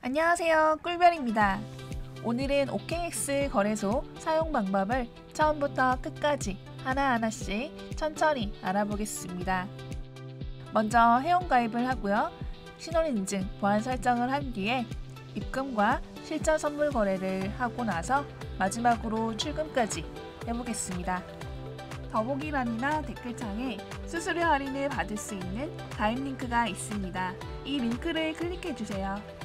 안녕하세요, 꿀별입니다. 오늘은 OKX 거래소 사용 방법을 처음부터 끝까지 하나하나씩 천천히 알아보겠습니다. 먼저 회원가입을 하고요. 신원인증, 보안 설정을 한 뒤에 입금과 실전 선물 거래를 하고 나서 마지막으로 출금까지 해보겠습니다. 더보기란이나 댓글창에 수수료 할인을 받을 수 있는 가입 링크가 있습니다. 이 링크를 클릭해주세요.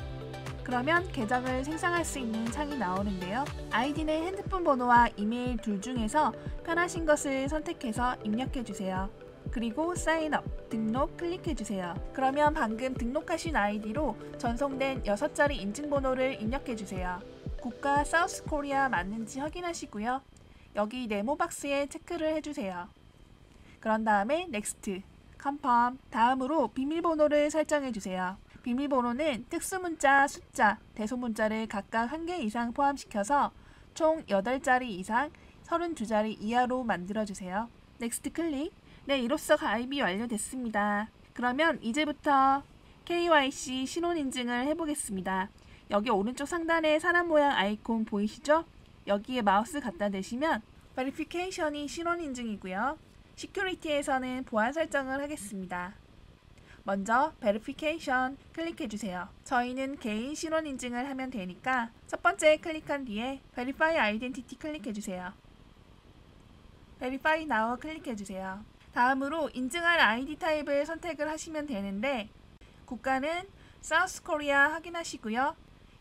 그러면 계정을 생성할 수 있는 창이 나오는데요. 아이디는 핸드폰 번호와 이메일 둘 중에서 편하신 것을 선택해서 입력해주세요. 그리고 사인업, 등록 클릭해주세요. 그러면 방금 등록하신 아이디로 전송된 6자리 인증번호를 입력해주세요. 국가 사우스 코리아 맞는지 확인하시고요. 여기 네모 박스에 체크를 해주세요. 그런 다음에 넥스트, 컨펌, 다음으로 비밀번호를 설정해주세요. 비밀번호는 특수문자, 숫자, 대소문자를 각각 1개 이상 포함시켜서 총 8자리 이상 32자리 이하로 만들어주세요. 넥스트 클릭. 네, 이로써 가입이 완료됐습니다. 그러면 이제부터 KYC 신원인증을 해보겠습니다. 여기 오른쪽 상단에 사람 모양 아이콘 보이시죠? 여기에 마우스 갖다 대시면 베리피케이션이 신원인증이고요. 시큐리티에서는 보안 설정을 하겠습니다. 먼저 베리피케이션 클릭해주세요. 저희는 개인 신원인증을 하면 되니까 첫 번째 클릭한 뒤에 Verify Identity 클릭해주세요. Verify Now 클릭해주세요. 다음으로 인증할 아이디 타입을 선택을 하시면 되는데 국가는 사우스 코리아 확인하시고요.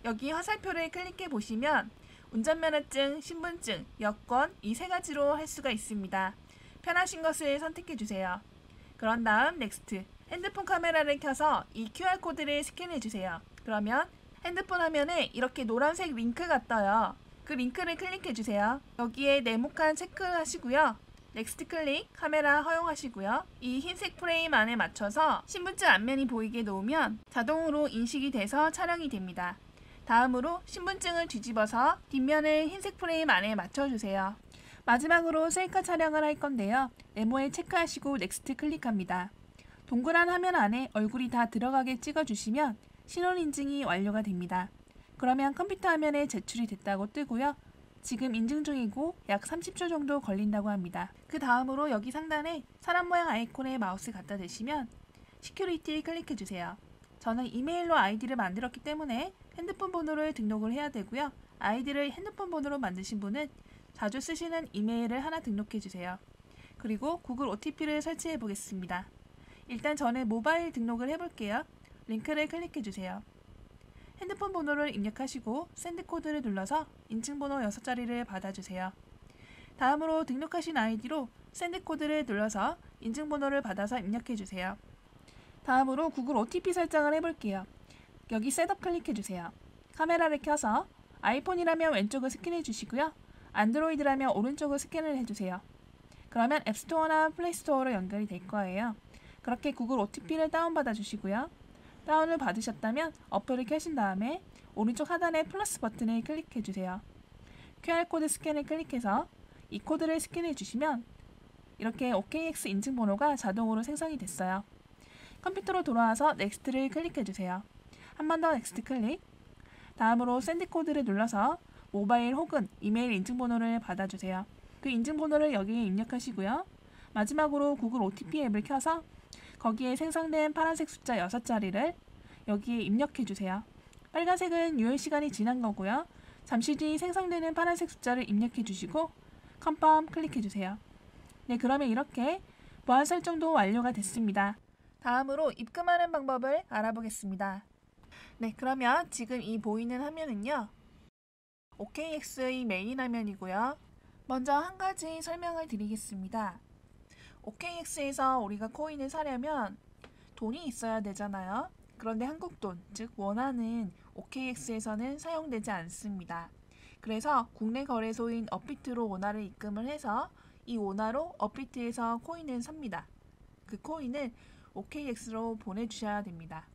여기 화살표를 클릭해 보시면 운전면허증, 신분증, 여권 이 3가지로 할 수가 있습니다. 편하신 것을 선택해 주세요. 그런 다음 넥스트. 핸드폰 카메라를 켜서 이 QR코드를 스캔해 주세요. 그러면 핸드폰 화면에 이렇게 노란색 링크가 떠요. 그 링크를 클릭해 주세요. 여기에 네모칸 체크하시고요. 넥스트 클릭, 카메라 허용하시고요. 이 흰색 프레임 안에 맞춰서 신분증 앞면이 보이게 놓으면 자동으로 인식이 돼서 촬영이 됩니다. 다음으로 신분증을 뒤집어서 뒷면을 흰색 프레임 안에 맞춰주세요. 마지막으로 셀카 촬영을 할 건데요. 네모에 체크하시고 넥스트 클릭합니다. 동그란 화면 안에 얼굴이 다 들어가게 찍어주시면 신원인증이 완료가 됩니다. 그러면 컴퓨터 화면에 제출이 됐다고 뜨고요. 지금 인증 중이고 약 30초 정도 걸린다고 합니다. 그 다음으로 여기 상단에 사람 모양 아이콘에 마우스 갖다 대시면 시큐리티 클릭해주세요. 저는 이메일로 아이디를 만들었기 때문에 핸드폰 번호를 등록을 해야 되고요. 아이디를 핸드폰 번호로 만드신 분은 자주 쓰시는 이메일을 하나 등록해주세요. 그리고 구글 OTP를 설치해 보겠습니다. 일단 저는 모바일 등록을 해볼게요. 링크를 클릭해주세요. 핸드폰 번호를 입력하시고 샌드 코드를 눌러서 인증번호 6자리를 받아주세요. 다음으로 등록하신 아이디로 샌드 코드를 눌러서 인증번호를 받아서 입력해주세요. 다음으로 구글 OTP 설정을 해볼게요. 여기 셋업 클릭해주세요. 카메라를 켜서 아이폰이라면 왼쪽을 스캔해 주시고요. 안드로이드라면 오른쪽을 스캔을 해주세요. 그러면 앱스토어나 플레이스토어로 연결이 될 거예요. 그렇게 구글 OTP를 다운받아 주시고요. 다운을 받으셨다면 어플을 켜신 다음에 오른쪽 하단의 플러스 버튼을 클릭해 주세요. QR코드 스캔을 클릭해서 이 코드를 스캔해 주시면 이렇게 OKX 인증번호가 자동으로 생성이 됐어요. 컴퓨터로 돌아와서 넥스트를 클릭해 주세요. 한 번 더 넥스트 클릭. 다음으로 샌드 코드를 눌러서 모바일 혹은 이메일 인증번호를 받아주세요. 그 인증번호를 여기에 입력하시고요. 마지막으로 구글 OTP 앱을 켜서 거기에 생성된 파란색 숫자 6자리를 여기에 입력해주세요. 빨간색은 유효 시간이 지난 거고요. 잠시 뒤 생성되는 파란색 숫자를 입력해주시고 컨펌 클릭해주세요. 네, 그러면 이렇게 보안 설정도 완료가 됐습니다. 다음으로 입금하는 방법을 알아보겠습니다. 네, 그러면 지금 이 보이는 화면은요. OKX의 메인 화면이고요. 먼저 한 가지 설명을 드리겠습니다. OKX에서 우리가 코인을 사려면 돈이 있어야 되잖아요. 그런데 한국 돈, 즉 원화는 OKX에서는 사용되지 않습니다. 그래서 국내 거래소인 업비트로 원화를 입금을 해서 이 원화로 업비트에서 코인을 삽니다. 그 코인을 OKX로 보내주셔야 됩니다.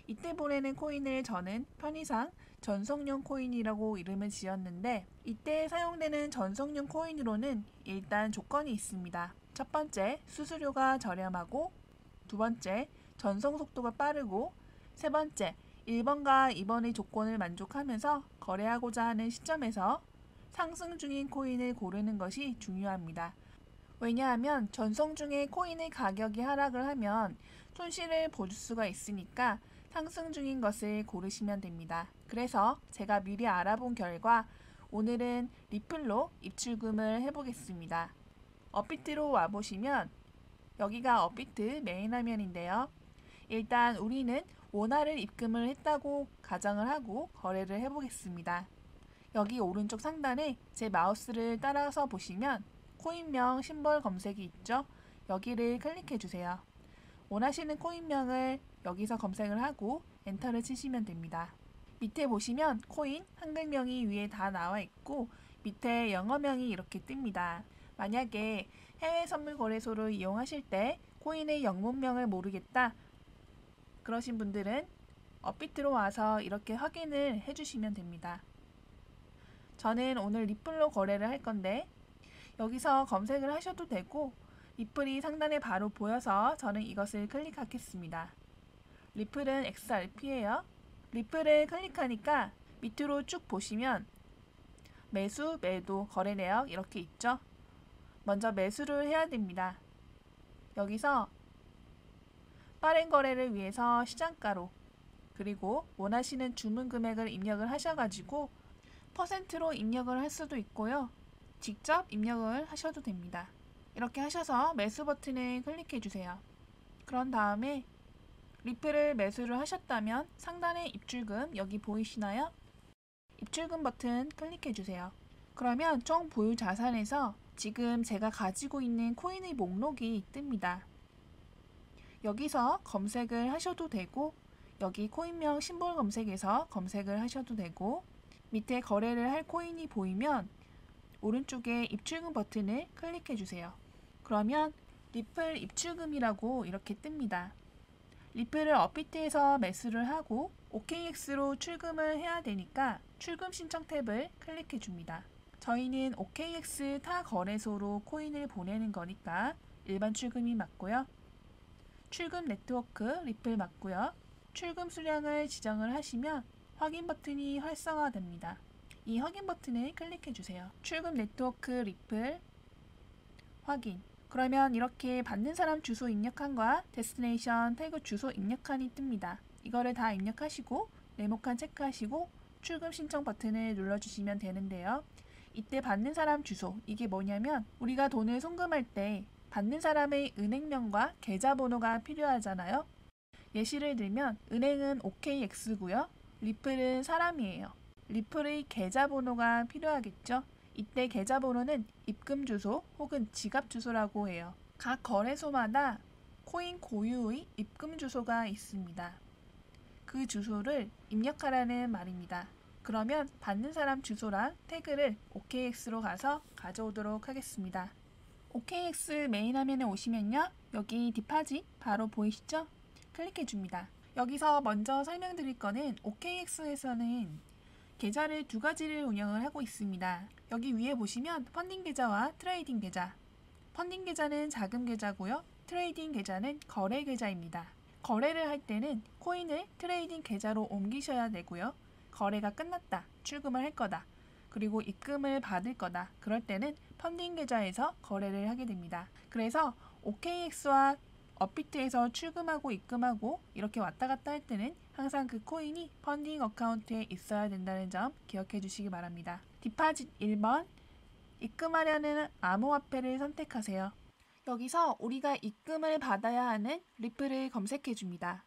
이때 보내는 코인을 저는 편의상 전송용 코인이라고 이름을 지었는데 이때 사용되는 전송용 코인으로는 일단 조건이 있습니다. 첫 번째, 수수료가 저렴하고 두 번째, 전송 속도가 빠르고 세 번째, 1번과 2번의 조건을 만족하면서 거래하고자 하는 시점에서 상승 중인 코인을 고르는 것이 중요합니다. 왜냐하면 전송 중에 코인의 가격이 하락을 하면 손실을 볼 수가 있으니까 상승 중인 것을 고르시면 됩니다. 그래서 제가 미리 알아본 결과 오늘은 리플로 입출금을 해보겠습니다. 업비트로 와보시면 여기가 업비트 메인 화면인데요. 일단 우리는 원화를 입금을 했다고 가정을 하고 거래를 해보겠습니다. 여기 오른쪽 상단에 제 마우스를 따라서 보시면 코인명 심벌 검색이 있죠? 여기를 클릭해 주세요. 원하시는 코인명을 여기서 검색을 하고 엔터를 치시면 됩니다. 밑에 보시면 코인 한글명이 위에 다 나와 있고 밑에 영어명이 이렇게 뜹니다. 만약에 해외 선물 거래소를 이용하실 때 코인의 영문명을 모르겠다 그러신 분들은 업비트로 와서 이렇게 확인을 해주시면 됩니다. 저는 오늘 리플로 거래를 할 건데 여기서 검색을 하셔도 되고 리플이 상단에 바로 보여서 저는 이것을 클릭하겠습니다. 리플은 XRP예요. 리플을 클릭하니까 밑으로 쭉 보시면 매수, 매도, 거래 내역 이렇게 있죠. 먼저 매수를 해야 됩니다. 여기서 빠른 거래를 위해서 시장가로 그리고 원하시는 주문 금액을 입력을 하셔가지고 퍼센트로 입력을 할 수도 있고요. 직접 입력을 하셔도 됩니다. 이렇게 하셔서 매수 버튼을 클릭해 주세요. 그런 다음에 리플을 매수를 하셨다면 상단에 입출금 여기 보이시나요? 입출금 버튼 클릭해 주세요. 그러면 총 보유 자산에서 지금 제가 가지고 있는 코인의 목록이 뜹니다. 여기서 검색을 하셔도 되고 여기 코인명 심볼 검색에서 검색을 하셔도 되고 밑에 거래를 할 코인이 보이면 오른쪽에 입출금 버튼을 클릭해 주세요. 그러면 리플 입출금이라고 이렇게 뜹니다. 리플을 업비트에서 매수를 하고 OKX로 출금을 해야 되니까 출금 신청 탭을 클릭해 줍니다. 저희는 OKX 타 거래소로 코인을 보내는 거니까 일반 출금이 맞고요. 출금 네트워크 리플 맞고요. 출금 수량을 지정을 하시면 확인 버튼이 활성화됩니다. 이 확인 버튼을 클릭해 주세요. 출금 네트워크 리플 확인. 그러면 이렇게 받는 사람 주소 입력한과 데스티네이션 태그 주소 입력한이 뜹니다. 이거를 다 입력하시고 네모칸 체크하시고 출금 신청 버튼을 눌러주시면 되는데요. 이때 받는 사람 주소, 이게 뭐냐면 우리가 돈을 송금할 때 받는 사람의 은행명과 계좌번호가 필요하잖아요. 예시를 들면 은행은 OKX고요. 리플은 사람이에요. 리플의 계좌번호가 필요하겠죠. 이때 계좌번호는 입금 주소 혹은 지갑 주소라고 해요. 각 거래소마다 코인 고유의 입금 주소가 있습니다. 그 주소를 입력하라는 말입니다. 그러면 받는 사람 주소랑 태그를 OKX로 가서 가져오도록 하겠습니다. OKX 메인 화면에 오시면요. 여기 디파짓 바로 보이시죠? 클릭해 줍니다. 여기서 먼저 설명드릴 거는 OKX에서는 계좌를 두 가지를 운영을 하고 있습니다. 여기 위에 보시면 펀딩 계좌와 트레이딩 계좌. 펀딩 계좌는 자금 계좌고요. 트레이딩 계좌는 거래 계좌입니다. 거래를 할 때는 코인을 트레이딩 계좌로 옮기셔야 되고요. 거래가 끝났다. 출금을 할 거다. 그리고 입금을 받을 거다. 그럴 때는 펀딩 계좌에서 거래를 하게 됩니다. 그래서 OKX와 업비트에서 출금하고 입금하고 이렇게 왔다 갔다 할 때는 항상 그 코인이 펀딩 어카운트에 있어야 된다는 점 기억해 주시기 바랍니다. 디파짓 1번 입금하려는 암호화폐를 선택하세요. 여기서 우리가 입금을 받아야 하는 리플을 검색해 줍니다.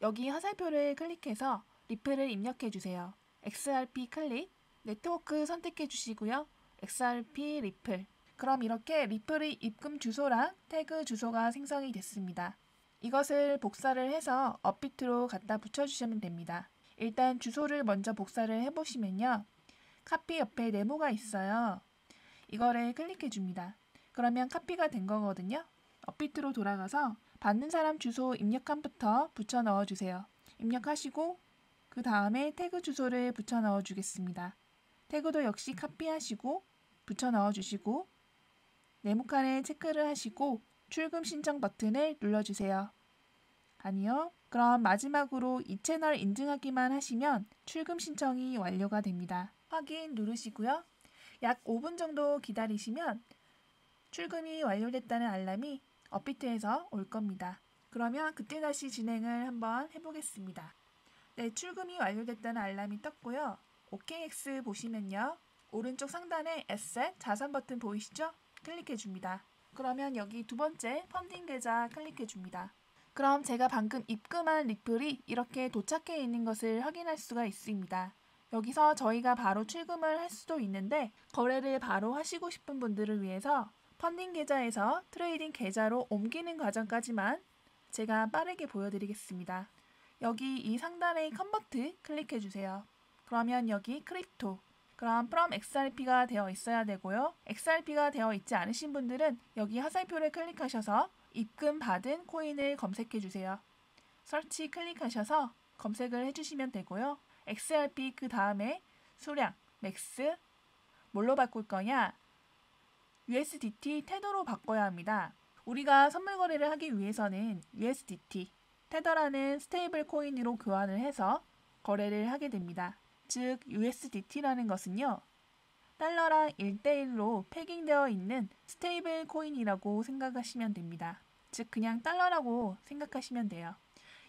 여기 화살표를 클릭해서 리플을 입력해 주세요. XRP 클릭, 네트워크 선택해 주시고요. XRP 리플. 그럼 이렇게 리플의 입금 주소랑 태그 주소가 생성이 됐습니다. 이것을 복사를 해서 업비트로 갖다 붙여주시면 됩니다. 일단 주소를 먼저 복사를 해보시면요. 카피 옆에 네모가 있어요. 이거를 클릭해 줍니다. 그러면 카피가 된 거거든요. 업비트로 돌아가서 받는 사람 주소 입력함부터 붙여 넣어주세요. 입력하시고 그 다음에 태그 주소를 붙여 넣어주겠습니다. 태그도 역시 카피하시고 붙여 넣어주시고 네모칸에 체크를 하시고 출금 신청 버튼을 눌러주세요. 아니요. 그럼 마지막으로 이 채널 인증하기만 하시면 출금 신청이 완료가 됩니다. 확인 누르시고요. 약 5분 정도 기다리시면 출금이 완료됐다는 알람이 업비트에서 올 겁니다. 그러면 그때 다시 진행을 한번 해보겠습니다. 네, 출금이 완료됐다는 알람이 떴고요. OKX 보시면요. 오른쪽 상단에 Asset 자산 버튼 보이시죠? 클릭해 줍니다. 그러면 여기 두 번째 펀딩 계좌 클릭해 줍니다. 그럼 제가 방금 입금한 리플이 이렇게 도착해 있는 것을 확인할 수가 있습니다. 여기서 저희가 바로 출금을 할 수도 있는데 거래를 바로 하시고 싶은 분들을 위해서 펀딩 계좌에서 트레이딩 계좌로 옮기는 과정까지만 제가 빠르게 보여드리겠습니다. 여기 이 상단의 컨버트 클릭해 주세요. 그러면 여기 크립토, 그럼 from XRP가 되어 있어야 되고요. XRP가 되어 있지 않으신 분들은 여기 화살표를 클릭하셔서 입금 받은 코인을 검색해 주세요. 서치 클릭하셔서 검색을 해주시면 되고요. XRP 그 다음에 수량, 맥스, 뭘로 바꿀 거냐? USDT 테더로 바꿔야 합니다. 우리가 선물 거래를 하기 위해서는 USDT, 테더라는 스테이블 코인으로 교환을 해서 거래를 하게 됩니다. 즉 USDT라는 것은요. 달러랑 1대1로 패깅되어 있는 스테이블 코인이라고 생각하시면 됩니다. 즉 그냥 달러라고 생각하시면 돼요.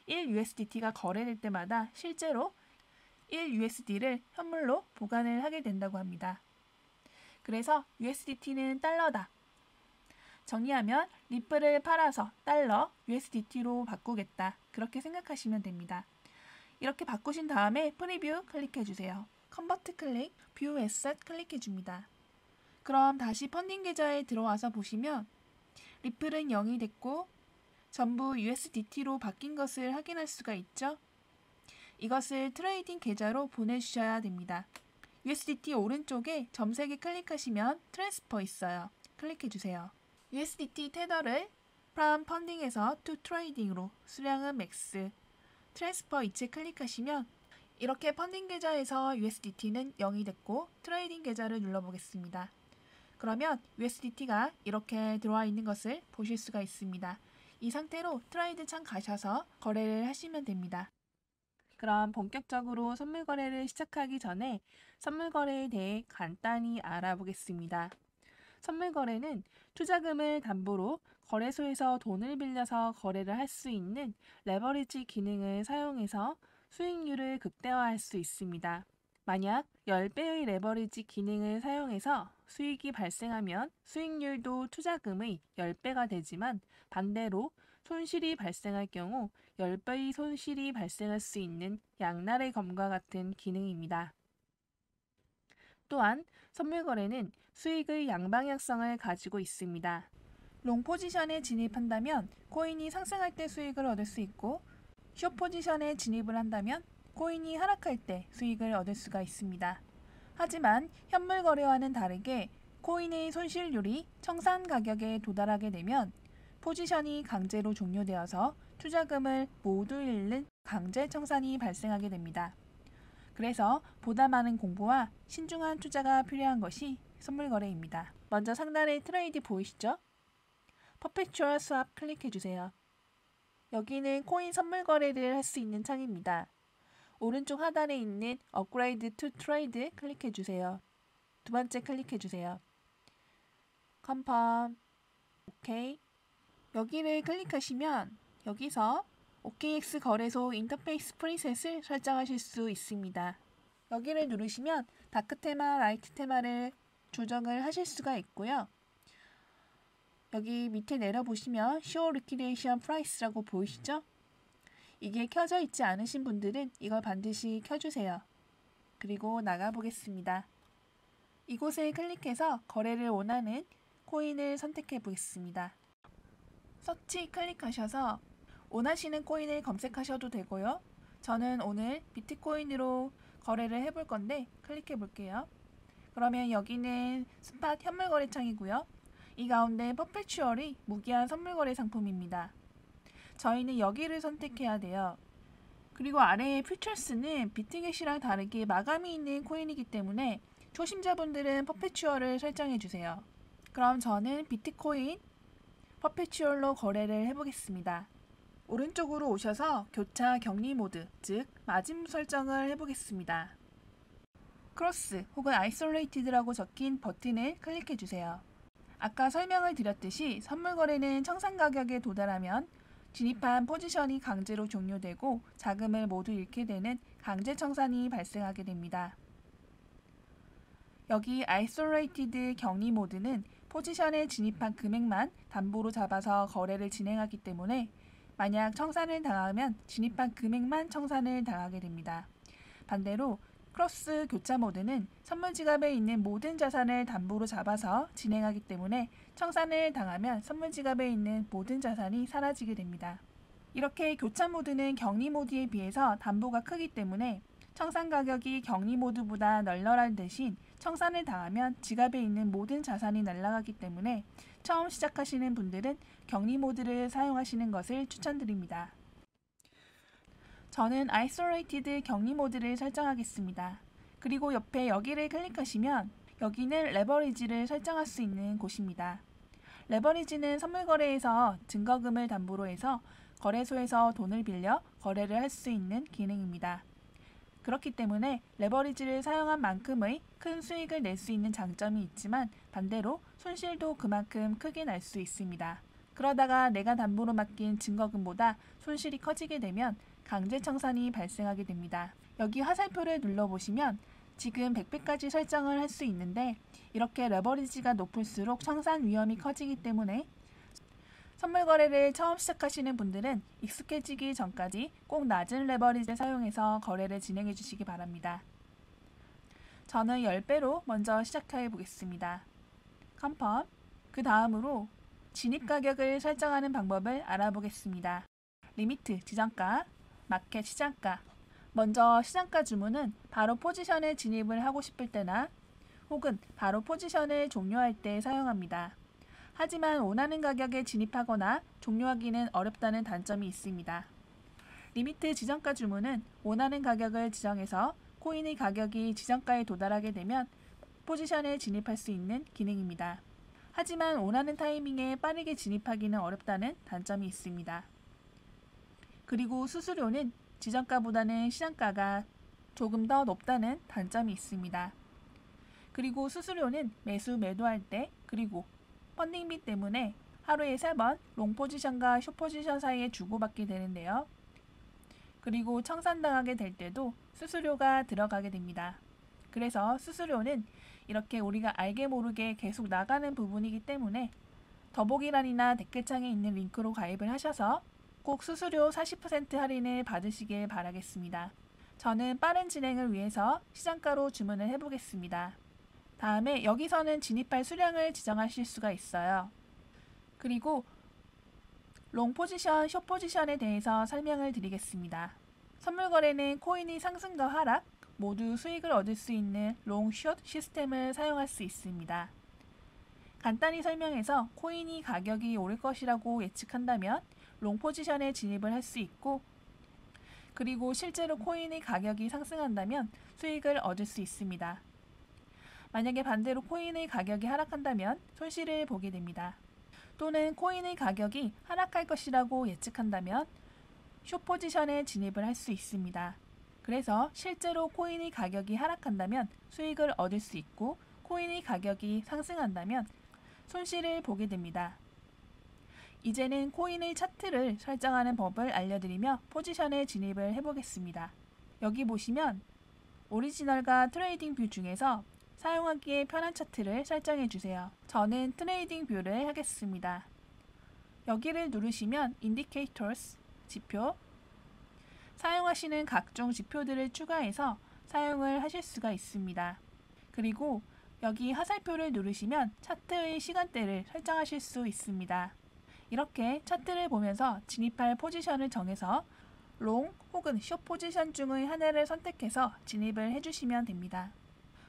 1USDT가 거래될 때마다 실제로 1USD를 현물로 보관을 하게 된다고 합니다. 그래서 USDT는 달러다. 정리하면 리플을 팔아서 달러, USDT로 바꾸겠다. 그렇게 생각하시면 됩니다. 이렇게 바꾸신 다음에 프리뷰 클릭해 주세요. 컨버트 클릭, 뷰 에셋 클릭해 줍니다. 그럼 다시 펀딩 계좌에 들어와서 보시면 리플은 0이 됐고 전부 USDT로 바뀐 것을 확인할 수가 있죠. 이것을 트레이딩 계좌로 보내주셔야 됩니다. USDT 오른쪽에 점색에 클릭하시면 트랜스퍼 있어요. 클릭해 주세요. USDT 테더를 from 펀딩에서 to trading으로 수량은 맥스, 트랜스퍼 이체 클릭하시면 이렇게 펀딩 계좌에서 USDT는 0이 됐고 트레이딩 계좌를 눌러보겠습니다. 그러면 USDT가 이렇게 들어와 있는 것을 보실 수가 있습니다. 이 상태로 트레이드 창 가셔서 거래를 하시면 됩니다. 그럼 본격적으로 선물 거래를 시작하기 전에 선물 거래에 대해 간단히 알아보겠습니다. 선물 거래는 투자금을 담보로 거래소에서 돈을 빌려서 거래를 할 수 있는 레버리지 기능을 사용해서 수익률을 극대화할 수 있습니다. 만약 10배의 레버리지 기능을 사용해서 수익이 발생하면 수익률도 투자금의 10배가 되지만 반대로 손실이 발생할 경우 10배의 손실이 발생할 수 있는 양날의 검과 같은 기능입니다. 또한 선물 거래는 수익의 양방향성을 가지고 있습니다. 롱 포지션에 진입한다면 코인이 상승할 때 수익을 얻을 수 있고 숏 포지션에 진입을 한다면 코인이 하락할 때 수익을 얻을 수가 있습니다. 하지만 현물 거래와는 다르게 코인의 손실률이 청산 가격에 도달하게 되면 포지션이 강제로 종료되어서 투자금을 모두 잃는 강제 청산이 발생하게 됩니다. 그래서 보다 많은 공부와 신중한 투자가 필요한 것이 선물 거래입니다. 먼저 상단에 트레이드 보이시죠? 퍼페추얼 스왑 클릭해 주세요. 여기는 코인 선물 거래를 할 수 있는 창입니다. 오른쪽 하단에 있는 업그레이드 투 트레이드 클릭해 주세요. 두 번째 클릭해 주세요. 컨펌, 오케이. 여기를 클릭하시면 여기서 OKX 거래소 인터페이스 프리셋을 설정하실 수 있습니다. 여기를 누르시면 다크 테마, 라이트 테마를 조정을 하실 수가 있고요. 여기 밑에 내려보시면 Show Liquidation Price라고 보이시죠? 이게 켜져 있지 않으신 분들은 이걸 반드시 켜주세요. 그리고 나가보겠습니다. 이곳을 클릭해서 거래를 원하는 코인을 선택해 보겠습니다. 서치 클릭하셔서 원하시는 코인을 검색하셔도 되고요. 저는 오늘 비트코인으로 거래를 해볼 건데 클릭해 볼게요. 그러면 여기는 스팟 현물 거래창이고요. 이 가운데 퍼페추얼이 무기한 선물 거래 상품입니다. 저희는 여기를 선택해야 돼요. 그리고 아래의 퓨처스는 비트겟이랑 다르게 마감이 있는 코인이기 때문에 초심자분들은 퍼페추얼을 설정해 주세요. 그럼 저는 비트코인 퍼페추얼로 거래를 해보겠습니다. 오른쪽으로 오셔서 교차 격리 모드, 즉 마진 설정을 해보겠습니다. 크로스 혹은 아이솔레이티드라고 적힌 버튼을 클릭해 주세요. 아까 설명을 드렸듯이 선물 거래는 청산 가격에 도달하면 진입한 포지션이 강제로 종료되고 자금을 모두 잃게 되는 강제 청산이 발생하게 됩니다. 여기 아이솔레이티드 격리 모드는 포지션에 진입한 금액만 담보로 잡아서 거래를 진행하기 때문에 만약 청산을 당하면 진입한 금액만 청산을 당하게 됩니다. 반대로 크로스 교차 모드는 선물 지갑에 있는 모든 자산을 담보로 잡아서 진행하기 때문에 청산을 당하면 선물 지갑에 있는 모든 자산이 사라지게 됩니다. 이렇게 교차 모드는 격리 모드에 비해서 담보가 크기 때문에 청산 가격이 격리 모드보다 널널한 대신 청산을 당하면 지갑에 있는 모든 자산이 날아가기 때문에 처음 시작하시는 분들은 격리 모드를 사용하시는 것을 추천드립니다. 저는 아이솔레이티드 격리 모드를 설정하겠습니다. 그리고 옆에 여기를 클릭하시면 여기는 레버리지를 설정할 수 있는 곳입니다. 레버리지는 선물 거래에서 증거금을 담보로 해서 거래소에서 돈을 빌려 거래를 할 수 있는 기능입니다. 그렇기 때문에 레버리지를 사용한 만큼의 큰 수익을 낼 수 있는 장점이 있지만 반대로 손실도 그만큼 크게 날 수 있습니다. 그러다가 내가 담보로 맡긴 증거금보다 손실이 커지게 되면 강제 청산이 발생하게 됩니다. 여기 화살표를 눌러보시면 지금 100배까지 설정을 할 수 있는데 이렇게 레버리지가 높을수록 청산 위험이 커지기 때문에 선물 거래를 처음 시작하시는 분들은 익숙해지기 전까지 꼭 낮은 레버리지를 사용해서 거래를 진행해 주시기 바랍니다. 저는 10배로 먼저 시작해 보겠습니다. 컨펌. 그 다음으로 진입 가격을 설정하는 방법을 알아보겠습니다. 리미트 지정가, 마켓 시장가. 먼저 시장가 주문은 바로 포지션에 진입을 하고 싶을 때나 혹은 바로 포지션을 종료할 때 사용합니다. 하지만 원하는 가격에 진입하거나 종료하기는 어렵다는 단점이 있습니다. 리미트 지정가 주문은 원하는 가격을 지정해서 코인의 가격이 지정가에 도달하게 되면 포지션에 진입할 수 있는 기능입니다. 하지만 원하는 타이밍에 빠르게 진입하기는 어렵다는 단점이 있습니다. 그리고 수수료는 지정가보다는 시장가가 조금 더 높다는 단점이 있습니다. 그리고 수수료는 매수 매도할 때 그리고 펀딩비 때문에 하루에 3번 롱 포지션과 숏 포지션 사이에 주고받게 되는데요. 그리고 청산당하게 될 때도 수수료가 들어가게 됩니다. 그래서 수수료는 이렇게 우리가 알게 모르게 계속 나가는 부분이기 때문에 더보기란이나 댓글창에 있는 링크로 가입을 하셔서 꼭 수수료 40% 할인을 받으시길 바라겠습니다. 저는 빠른 진행을 위해서 시장가로 주문을 해보겠습니다. 다음에 여기서는 진입할 수량을 지정하실 수가 있어요. 그리고 롱 포지션, 숏 포지션에 대해서 설명을 드리겠습니다. 선물 거래는 코인이 상승과 하락 모두 수익을 얻을 수 있는 롱, 숏 시스템을 사용할 수 있습니다. 간단히 설명해서 코인이 가격이 오를 것이라고 예측한다면 롱 포지션에 진입을 할 수 있고 그리고 실제로 코인의 가격이 상승한다면 수익을 얻을 수 있습니다. 만약에 반대로 코인의 가격이 하락한다면 손실을 보게 됩니다. 또는 코인의 가격이 하락할 것이라고 예측한다면 숏 포지션에 진입을 할 수 있습니다. 그래서 실제로 코인의 가격이 하락한다면 수익을 얻을 수 있고 코인의 가격이 상승한다면 손실을 보게 됩니다. 이제는 코인의 차트를 설정하는 법을 알려드리며 포지션에 진입을 해보겠습니다. 여기 보시면 오리지널과 트레이딩 뷰 중에서 사용하기에 편한 차트를 설정해 주세요. 저는 트레이딩 뷰를 하겠습니다. 여기를 누르시면 Indicators, 지표, 사용하시는 각종 지표들을 추가해서 사용을 하실 수가 있습니다. 그리고 여기 화살표를 누르시면 차트의 시간대를 설정하실 수 있습니다. 이렇게 차트를 보면서 진입할 포지션을 정해서 롱 혹은 숏 포지션 중의 하나를 선택해서 진입을 해주시면 됩니다.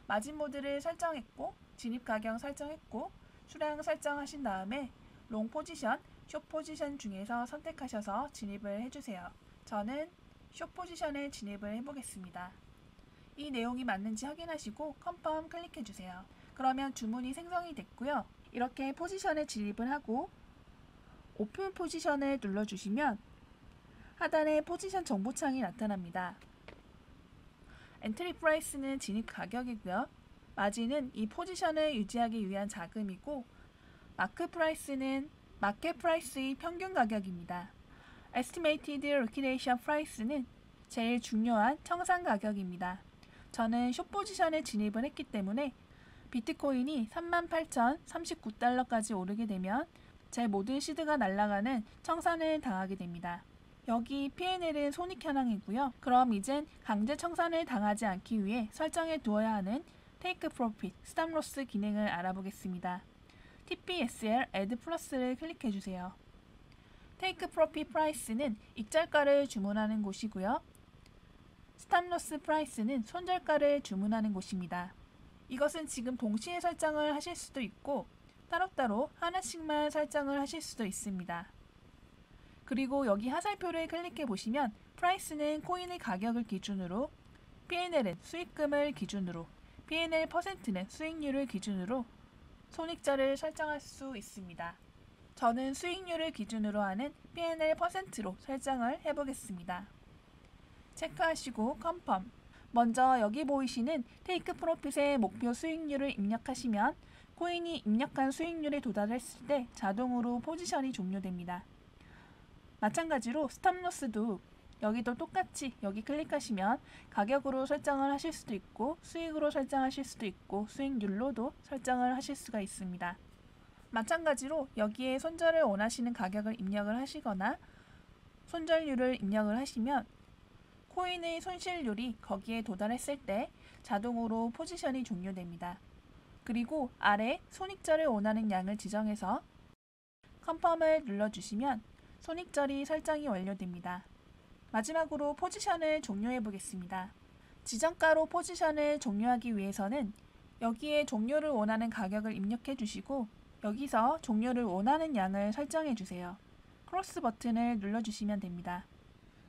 마진 모드를 설정했고 진입 가격 설정했고 수량 설정하신 다음에 롱 포지션, 숏 포지션 중에서 선택하셔서 진입을 해주세요. 저는 숏 포지션에 진입을 해보겠습니다. 이 내용이 맞는지 확인하시고 컨펌 클릭해주세요. 그러면 주문이 생성이 됐고요. 이렇게 포지션에 진입을 하고 오픈 포지션을 눌러주시면 하단에 포지션 정보창이 나타납니다. 엔트리 프라이스는 진입 가격이고요. 마진은 이 포지션을 유지하기 위한 자금이고, 마크 프라이스는 마켓 프라이스의 평균 가격입니다. Estimated Liquidation Price는 제일 중요한 청산 가격입니다. 저는 숏 포지션에 진입을 했기 때문에 비트코인이 38,039달러까지 오르게 되면 제 모든 시드가 날아가는 청산을 당하게 됩니다. 여기 P&L은 손익 현황이고요. 그럼 이젠 강제 청산을 당하지 않기 위해 설정해 두어야 하는 Take Profit, Stop Loss 기능을 알아보겠습니다. TPSL Add Plus를 클릭해 주세요. Take Profit Price는 익절가를 주문하는 곳이고요. Stop Loss Price는 손절가를 주문하는 곳입니다. 이것은 지금 동시에 설정을 하실 수도 있고 따로따로 하나씩만 설정을 하실 수도 있습니다. 그리고 여기 하살표를 클릭해 보시면 프라이스는 코인의 가격을 기준으로, P&L은 수익금을 기준으로, P&L %는 수익률을 기준으로 손익절을 설정할 수 있습니다. 저는 수익률을 기준으로 하는 P&L %로 설정을 해보겠습니다. 체크하시고 컨펌. 먼저 여기 보이시는 테이크 프로핏의 목표 수익률을 입력하시면 코인이 입력한 수익률에 도달했을 때 자동으로 포지션이 종료됩니다. 마찬가지로 스톱로스도 여기도 똑같이 여기 클릭하시면 가격으로 설정을 하실 수도 있고 수익으로 설정하실 수도 있고 수익률로도 설정을 하실 수가 있습니다. 마찬가지로 여기에 손절을 원하시는 가격을 입력을 하시거나 손절률을 입력을 하시면 코인의 손실률이 거기에 도달했을 때 자동으로 포지션이 종료됩니다. 그리고 아래 손익절을 원하는 양을 지정해서 컨펌을 눌러주시면 손익절이 설정이 완료됩니다. 마지막으로 포지션을 종료해 보겠습니다. 지정가로 포지션을 종료하기 위해서는 여기에 종료를 원하는 가격을 입력해 주시고 여기서 종료를 원하는 양을 설정해 주세요. 크로스 버튼을 눌러주시면 됩니다.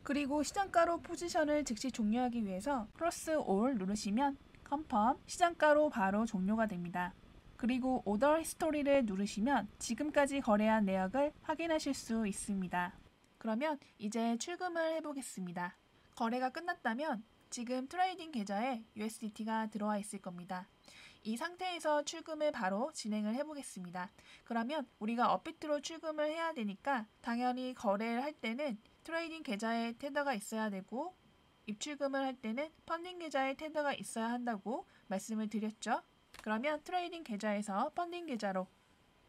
그리고 시장가로 포지션을 즉시 종료하기 위해서 크로스 올 누르시면 컨펌, 시장가로 바로 종료가 됩니다. 그리고 오더 히스토리를 누르시면 지금까지 거래한 내역을 확인하실 수 있습니다. 그러면 이제 출금을 해보겠습니다. 거래가 끝났다면 지금 트레이딩 계좌에 USDT가 들어와 있을 겁니다. 이 상태에서 출금을 바로 진행을 해보겠습니다. 그러면 우리가 업비트로 출금을 해야 되니까 당연히 거래를 할 때는 트레이딩 계좌에 테더가 있어야 되고 입출금을 할 때는 펀딩 계좌에 테더가 있어야 한다고 말씀을 드렸죠. 그러면 트레이딩 계좌에서 펀딩 계좌로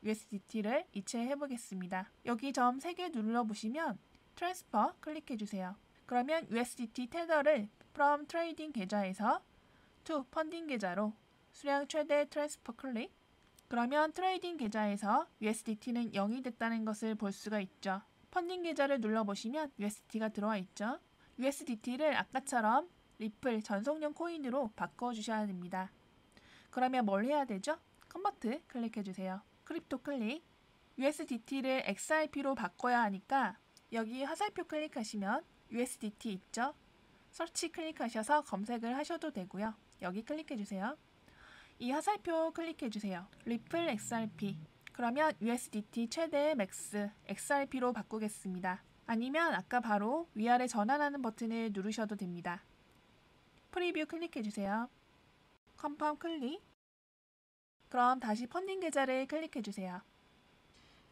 USDT를 이체해 보겠습니다. 여기 점 3개 눌러보시면 트랜스퍼 클릭해 주세요. 그러면 USDT 테더를 from 트레이딩 계좌에서 to 펀딩 계좌로 수량 최대 트랜스퍼 클릭. 그러면 트레이딩 계좌에서 USDT는 0이 됐다는 것을 볼 수가 있죠. 펀딩 계좌를 눌러보시면 USDT가 들어와 있죠. USDT를 아까처럼 리플 전송용 코인으로 바꿔주셔야 됩니다. 그러면 뭘 해야 되죠? 컨버트 클릭해주세요. 크립토 클릭. USDT를 XRP로 바꿔야 하니까 여기 화살표 클릭하시면 USDT 있죠? 서치 클릭하셔서 검색을 하셔도 되고요. 여기 클릭해주세요. 이 화살표 클릭해주세요. 리플 XRP. 그러면 USDT 최대 맥스 XRP로 바꾸겠습니다. 아니면 아까 바로 위아래 전환하는 버튼을 누르셔도 됩니다. 프리뷰 클릭해주세요. 컨펌 클릭. 그럼 다시 펀딩 계좌를 클릭해주세요.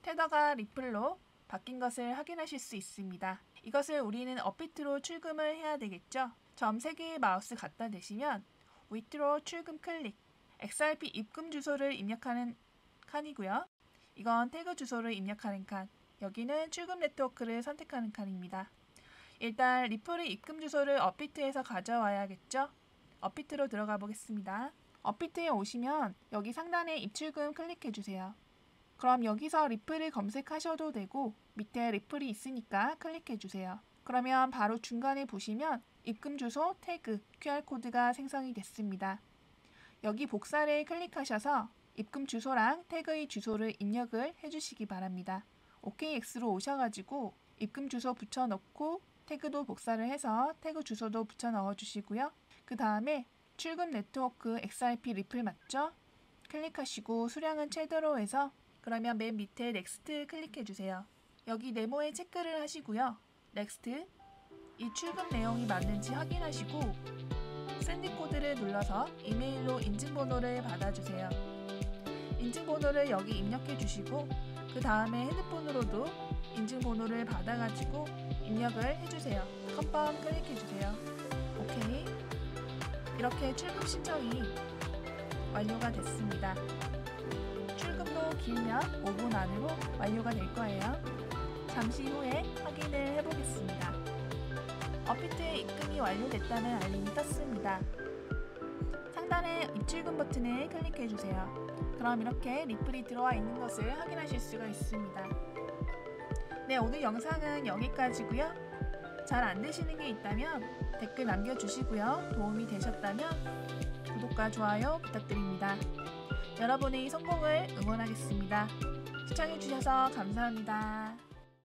테더가 리플로 바뀐 것을 확인하실 수 있습니다. 이것을 우리는 업비트로 출금을 해야 되겠죠. 점 3개의 마우스 갖다 대시면 Withdraw 출금 클릭. XRP 입금 주소를 입력하는 칸이고요. 이건 태그 주소를 입력하는 칸. 여기는 출금 네트워크를 선택하는 칸입니다. 일단 리플의 입금 주소를 업비트에서 가져와야겠죠. 업비트로 들어가 보겠습니다. 업비트에 오시면 여기 상단에 입출금 클릭해 주세요. 그럼 여기서 리플을 검색하셔도 되고 밑에 리플이 있으니까 클릭해 주세요. 그러면 바로 중간에 보시면 입금 주소, 태그, QR코드가 생성이 됐습니다. 여기 복사를 클릭하셔서 입금 주소랑 태그의 주소를 입력을 해주시기 바랍니다. OKX로 오셔가지고 입금 주소 붙여넣고 태그도 복사를 해서 태그 주소도 붙여 넣어주시고요. 그 다음에 출금 네트워크 XRP 리플 맞죠? 클릭하시고 수량은 최대로 해서 그러면 맨 밑에 넥스트 클릭해주세요. 여기 네모에 체크를 하시고요. 넥스트 이 출금 내용이 맞는지 확인하시고 샌디 코드를 눌러서 이메일로 인증번호를 받아주세요. 인증번호를 여기 입력해 주시고 그 다음에 핸드폰으로도 인증번호를 받아가지고 입력을 해주세요. 컨펌 클릭해 주세요. 오케이. 이렇게 출금 신청이 완료가 됐습니다. 출금도 길면 5분 안으로 완료가 될 거예요. 잠시 후에 확인을 해보겠습니다. 업비트에 입금이 완료됐다는 알림이 떴습니다. 상단의 입출금 버튼을 클릭해 주세요. 그럼 이렇게 리플이 들어와 있는 것을 확인하실 수가 있습니다. 네, 오늘 영상은 여기까지고요. 잘 안 되시는 게 있다면 댓글 남겨주시고요. 도움이 되셨다면 구독과 좋아요 부탁드립니다. 여러분의 성공을 응원하겠습니다. 시청해주셔서 감사합니다.